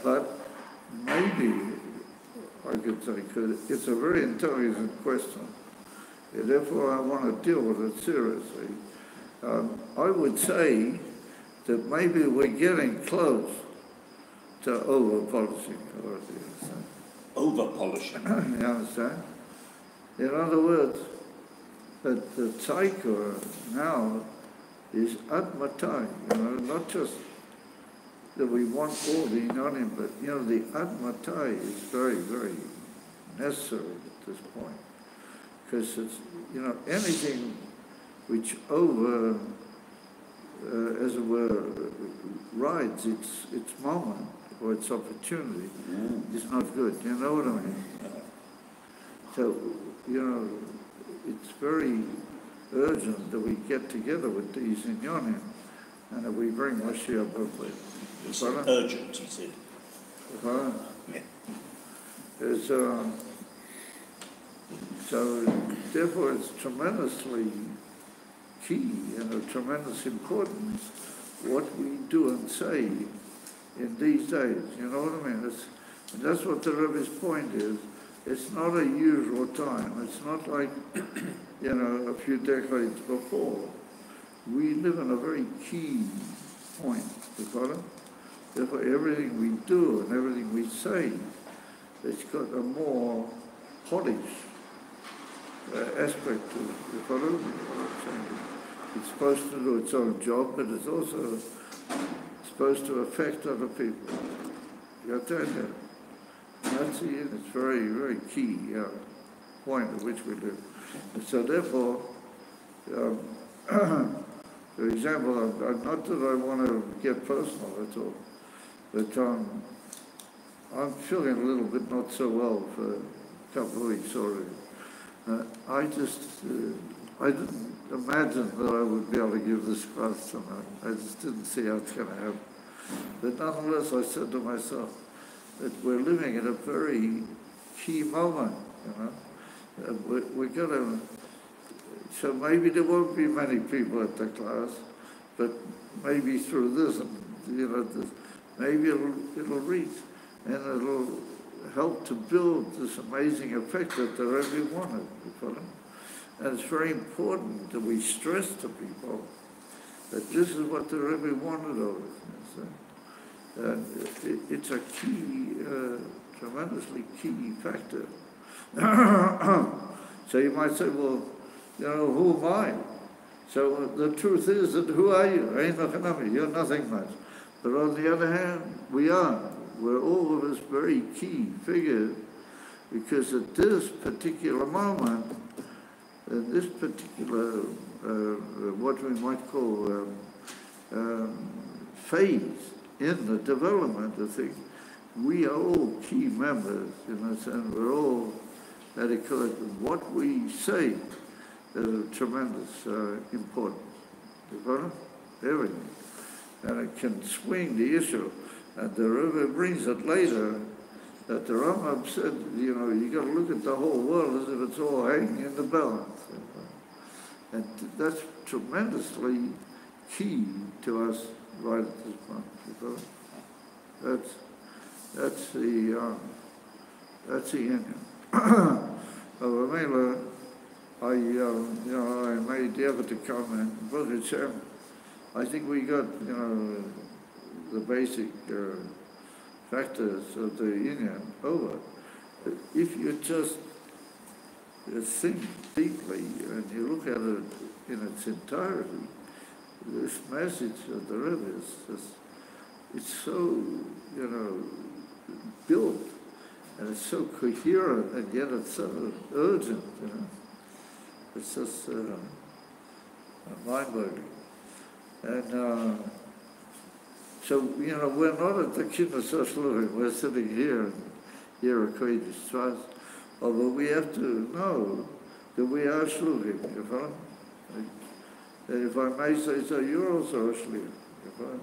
but maybe I could say, because it's a very intelligent question. And therefore, I want to deal with it seriously. I would say that maybe we're getting close to over-polishing. Over-polishing? You understand? In other words, that the tzaikur now is admatai, not just that we want all the inonim, but the admatai is very, very necessary at this point. Because it's, anything which as it were, rides its moment or its opportunity is not good. You know what I mean? So, you know, it's very urgent that we get together with these inyanim and that we bring Mashiach quickly. It's urgent, he said. Yeah. So therefore it's tremendously key and of tremendous importance what we do and say in these days. You know what I mean? And that's what the Rebbe's point is. It's not a usual time. It's not like, you know, a few decades before. We live in a very key point. You follow? Therefore, everything we do and everything we say, it's got a more polished aspect to it. You follow? It's supposed to do its own job, but it's also supposed to affect other people. You understand that? That's it's very, very key point at which we live. And so therefore, for example, not that I want to get personal at all, but I'm feeling a little bit not so well for a couple of weeks already. I didn't imagine that I would be able to give this class tonight. I just didn't see how it's going to happen. But nonetheless, I said to myself that we're living in a very key moment, you know. We're going to, so maybe there won't be many people at the class, but maybe through this, you know, maybe it'll reach and it'll help to build this amazing effect that the Rebbe wanted. You follow? And it's very important that we stress to people that this is what the Rebbe wanted of us. And it's a key, tremendously key factor. So you might say, well, you know, who am I? So the truth is that who are you? Ain't nothing of me. You're nothing much. But on the other hand, we are. We're all of us very key figures because at this particular moment, at this particular, what we might call phase in the development of things, we are all key members, you know, and we're all adequate. What we say is of tremendous importance. You follow? Everything. And it can swing the issue. And the Rebbe brings it later that the Rambam said, you know, you got to look at the whole world as if it's all hanging in the balance. And that's tremendously key to us right at this point. You know? That's the Indian. I made the effort to come and Baruch Hashem, I think we got, you know, the basic factors of the union over. If you just think deeply and you look at it in its entirety, this message of the Rebbe it's so, you know, built and it's so coherent and yet it's so urgent, you know. It's just mind-boggling. And so, you know, we're not at the Kiddush Shluchim, we're sitting here at Chabad Tsfat, although we have to know that we are Shluchim, you know? And if I may say so, you're also a Shliach, you know?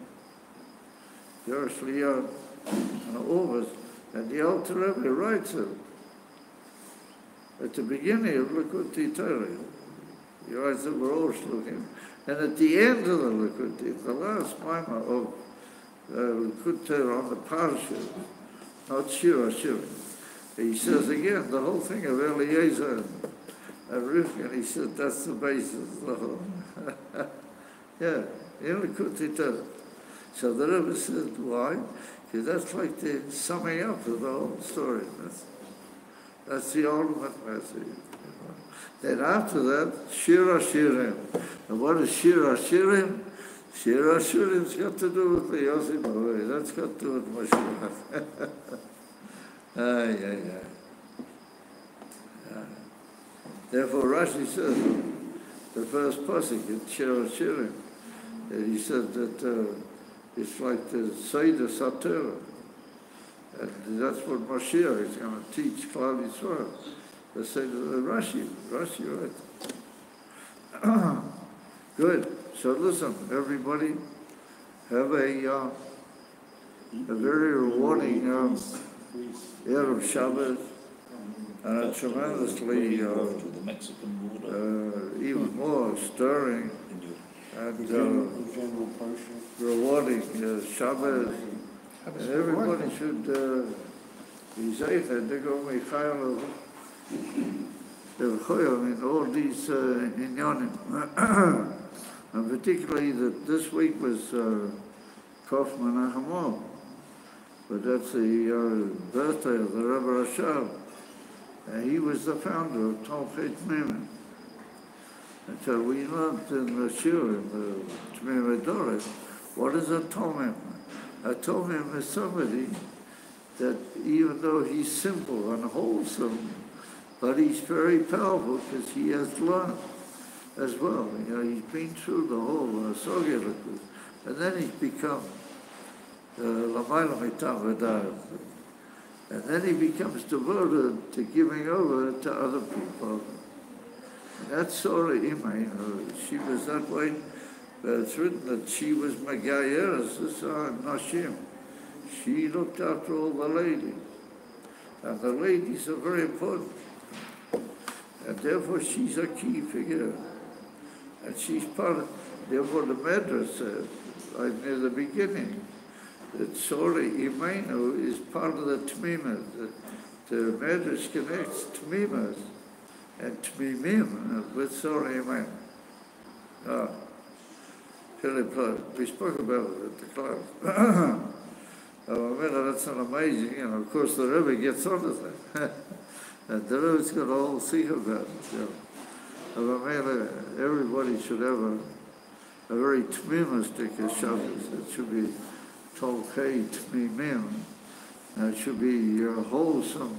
You're a Shliach, and all of us, and the Alter Rebbe writes it at the beginning of Likutei Torah. He writes that we're all Shluchim, and at the end of the Likutei, the last mimer of Likutei Torah on the Parshas, not Shira, he says again the whole thing of Eliezer and Rivka, he said that's the basis of the whole. Yeah, in Likutei Torah. So the Rebbe said, why? Because that's like the summing up of the whole story. That's the ultimate message. Then after that, Shira Shirim. And what is Shira Shirim? Shira Shirim's got to do with the Yosef Boy. That's got to do with Mashiach. Therefore, Rashi says, the first pasuk in Shira Shirim, And he said that it's like the Seder Satira. And that's what Mashiach is going to teach Klal Yisrael. The Seder Rashi, right? Good. So listen, everybody, have a very rewarding Erev Shabbos, and a tremendously to the Mexican border. even more stirring and rewarding Shabbos. And everybody should be zeicher, they go Michael in all these inyanim. And particularly that this week was Kof Menachem, but that's the birthday of the Rebbe Rashab. And he was the founder of Tolchet Tmimim. And so we learned in the Shur, in the Tmimim Adoret, what is a Tomim? A Tomim is somebody that even though he's simple and wholesome, but he's very powerful because he has learned as well. You know, he's been through the whole Sogya, and then he's become Lamayla Mitam. And then he becomes devoted to giving over to other people. And that's Sara Imay. She was that way. It's written that she was Magayeres, Nashim. She looked after all the ladies. And the ladies are very important. And therefore she's a key figure. And she's part of, therefore the Medrash says, right near the beginning, that Sora Imenu is part of the Tmimas. The Medrash connects Tmimas and Tmimim with Sora Imenu. We spoke about it at the class. That's not amazing, you know. Of course, the Rebbe gets on to that. And the Rebbe's got a whole thing about it. You know. Everybody should have a very Tmimistic Shabbos. It should be Tolkei Tmimim. It should be wholesome,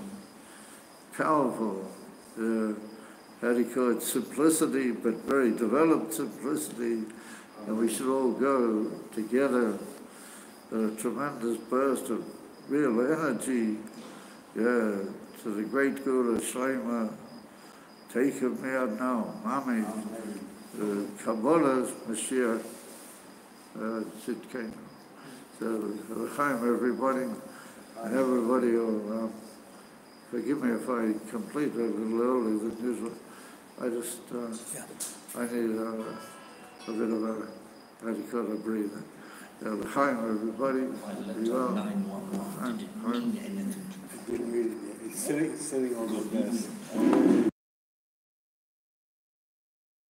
powerful, how do you call it, simplicity, but very developed simplicity. And we should all go together, a tremendous burst of real energy, to the great Guru Shlema. Take him here now, Mami, Kabbalah's Mashiach, Zitkenu. So, L'chaim, everybody, and everybody will, forgive me if I complete a little earlier than usual. I just, I need a bit of a, how do you call it, breathing. L'chaim, everybody. Letter 911, did it mean anything? I didn't read it yet. It's sitting on the desk.